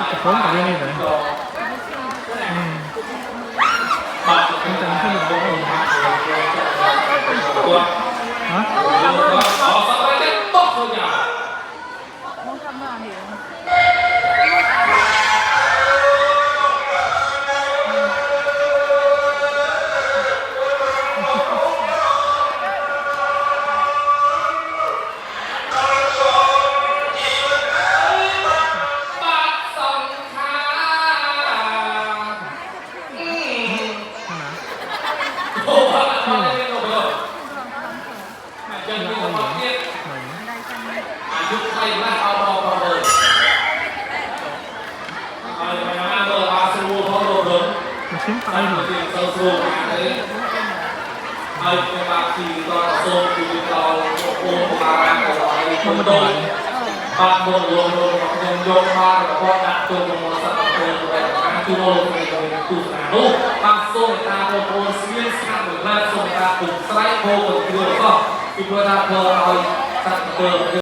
จะพ้นกับเรื่องนี้เลยมันจะขึ้นอยู่กับฮะชิ้นไปหนึ่งมันมาได้บางโดนโยนโยนมาแล้วก็นักตัวมันสับเติมไปการที่โดนไปโดนตู้สนามลูกบางโซ่ตาโดนเสียสกัดหรือแม่โซ่ตาปุ่มสไลด์โผล่กับตัวก็คือเวลาเราสับเติม